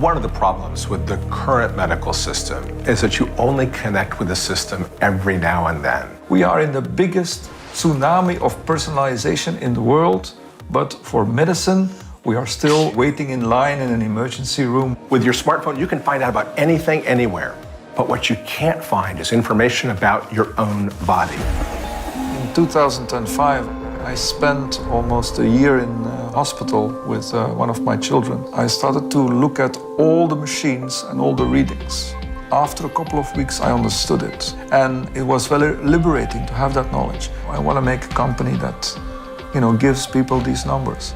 One of the problems with the current medical system is that you only connect with the system every now and then. We are in the biggest tsunami of personalization in the world, but for medicine, we are still waiting in line in an emergency room. With your smartphone, you can find out about anything, anywhere. But what you can't find is information about your own body. In 2005, I spent almost a year in hospital with one of my children. I started to look at all the machines and all the readings. After a couple of weeks, I understood it. And it was very liberating to have that knowledge. I want to make a company that, gives people these numbers.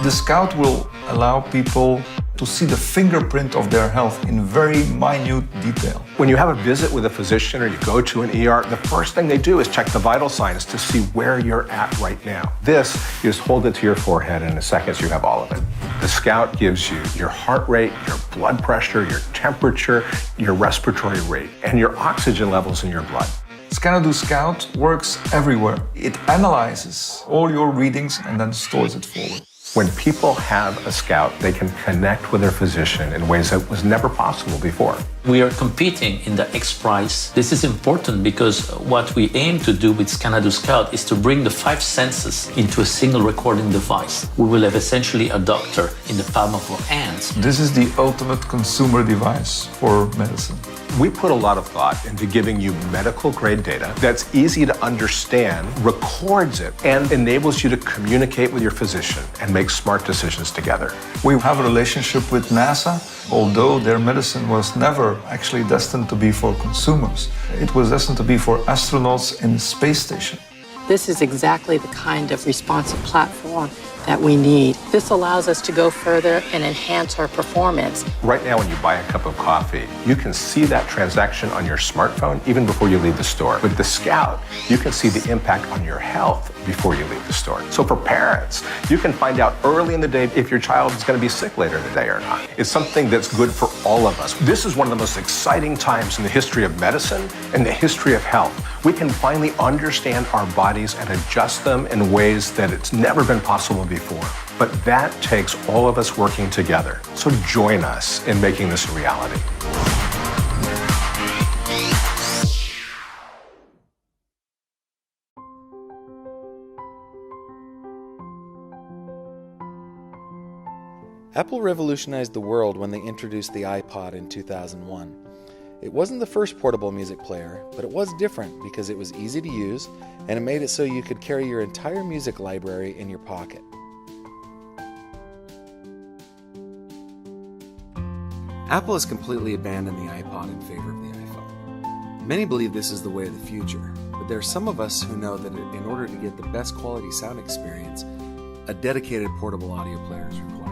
The Scout will allow people to see the fingerprint of their health in very minute detail. When you have a visit with a physician or you go to an ER, the first thing they do is check the vital signs to see where you're at right now. This, you just hold it to your forehead and in a second you have all of it. The Scout gives you your heart rate, your blood pressure, your temperature, your respiratory rate, and your oxygen levels in your blood. Scanadu Scout works everywhere. It analyzes all your readings and then stores it forward. When people have a Scout, they can connect with their physician in ways that was never possible before. We are competing in the X Prize. This is important because what we aim to do with Scanadu Scout is to bring the 5 senses into a single recording device. We will have essentially a doctor in the palm of our hands. This is the ultimate consumer device for medicine. We put a lot of thought into giving you medical-grade data that's easy to understand, records it, and enables you to communicate with your physician and make smart decisions together. We have a relationship with NASA, although their medicine was never actually destined to be for consumers. It was destined to be for astronauts in the space station. This is exactly the kind of responsive platform that we need. This allows us to go further and enhance our performance. Right now, when you buy a cup of coffee, you can see that transaction on your smartphone even before you leave the store. With the Scout, you can see the impact on your health before you leave the store. So for parents, you can find out early in the day if your child is going to be sick later in the day or not. It's something that's good for all of us. This is one of the most exciting times in the history of medicine and the history of health. We can finally understand our bodies and adjust them in ways that it's never been possible before. But that takes all of us working together. So join us in making this a reality. Apple revolutionized the world when they introduced the iPod in 2001. It wasn't the first portable music player, but it was different because it was easy to use and it made it so you could carry your entire music library in your pocket. Apple has completely abandoned the iPod in favor of the iPhone. Many believe this is the way of the future, but there are some of us who know that in order to get the best quality sound experience, a dedicated portable audio player is required.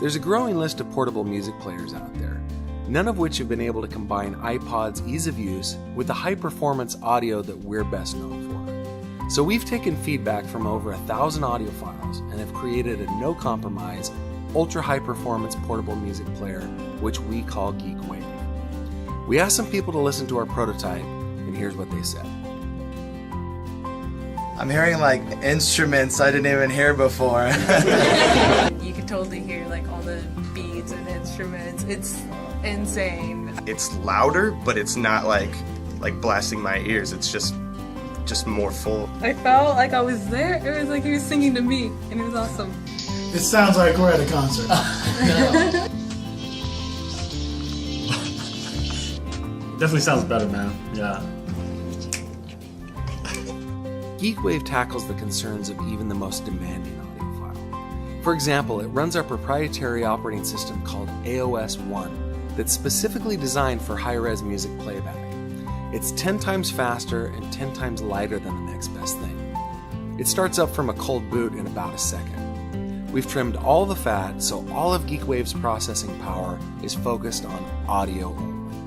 There's a growing list of portable music players out there, none of which have been able to combine iPod's ease of use with the high-performance audio that we're best known for. So we've taken feedback from over 1,000 audio files and have created a no-compromise, ultra-high-performance portable music player, which we call Geek Wave. We asked some people to listen to our prototype, and here's what they said. I'm hearing like instruments I didn't even hear before. You can totally hear like all the beats and instruments. It's insane. It's louder, but it's not like blasting my ears. It's just more full. I felt like I was there. It was like he was singing to me, and it was awesome. It sounds like we're at a concert. Definitely sounds better, man. Yeah. Geek Wave tackles the concerns of even the most demanding audiophile. For example, it runs our proprietary operating system called AOS 1 that's specifically designed for high-res music playback. It's 10 times faster and 10 times lighter than the next best thing. It starts up from a cold boot in about a second. We've trimmed all the fat, so all of Geek Wave's processing power is focused on audio only.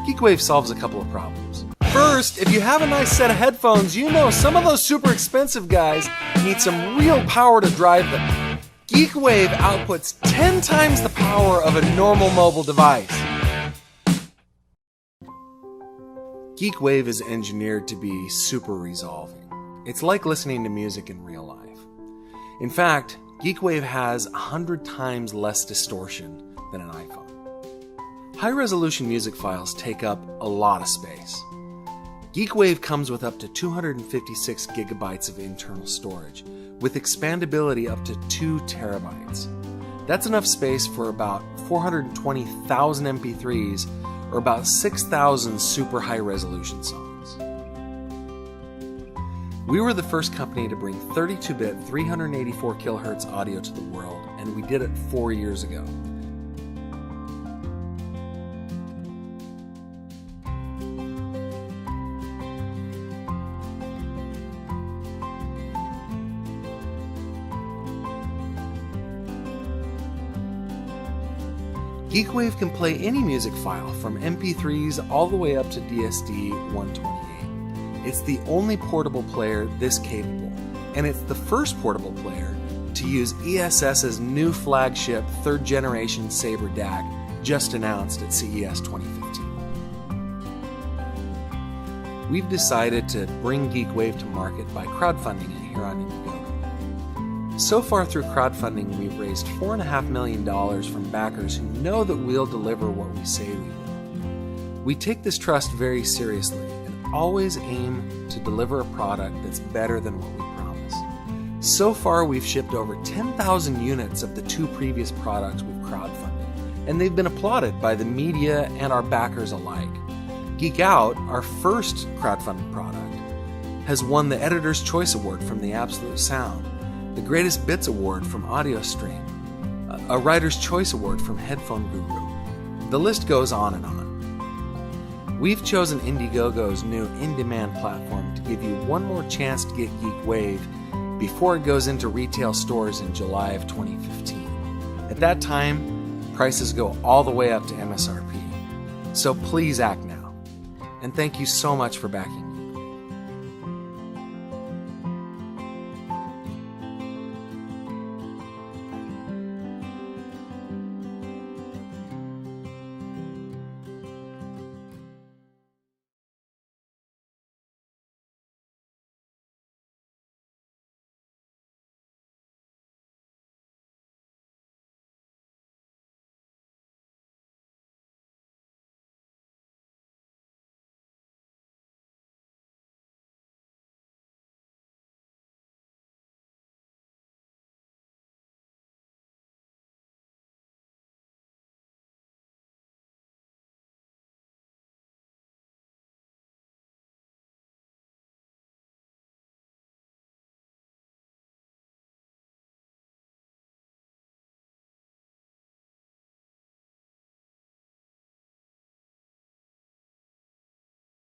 Geek Wave solves a couple of problems. First, if you have a nice set of headphones, you know some of those super expensive guys need some real power to drive them. Geek Wave outputs 10 times the power of a normal mobile device. Geek Wave is engineered to be super resolving. It's like listening to music in real life. In fact, Geek Wave has 100 times less distortion than an iPhone. High-resolution music files take up a lot of space. Geek Wave comes with up to 256 gigabytes of internal storage, with expandability up to 2 terabytes. That's enough space for about 420,000 MP3s, or about 6,000 super high-resolution songs. We were the first company to bring 32-bit 384 kHz audio to the world, and we did it 4 years ago. Geek Wave can play any music file from MP3s all the way up to DSD 128. It's the only portable player this capable, and it's the first portable player to use ESS's new flagship 3rd generation Sabre DAC just announced at CES 2015. We've decided to bring Geek Wave to market by crowdfunding it here on Indiegogo. So far through crowdfunding, we've raised $4.5 million from backers who know that we'll deliver what we say we will. We take this trust very seriously and always aim to deliver a product that's better than what we promise. So far, we've shipped over 10,000 units of the 2 previous products we've crowdfunded, and they've been applauded by the media and our backers alike. Geek Out, our first crowdfunded product, has won the Editor's Choice Award from the Absolute Sound, the Greatest Bits Award from AudioStream, a Writer's Choice Award from Headphone Guru. The list goes on and on. We've chosen Indiegogo's new in-demand platform to give you one more chance to get Geek Wave before it goes into retail stores in July of 2015. At that time, prices go all the way up to MSRP. So please act now. And thank you so much for backing me.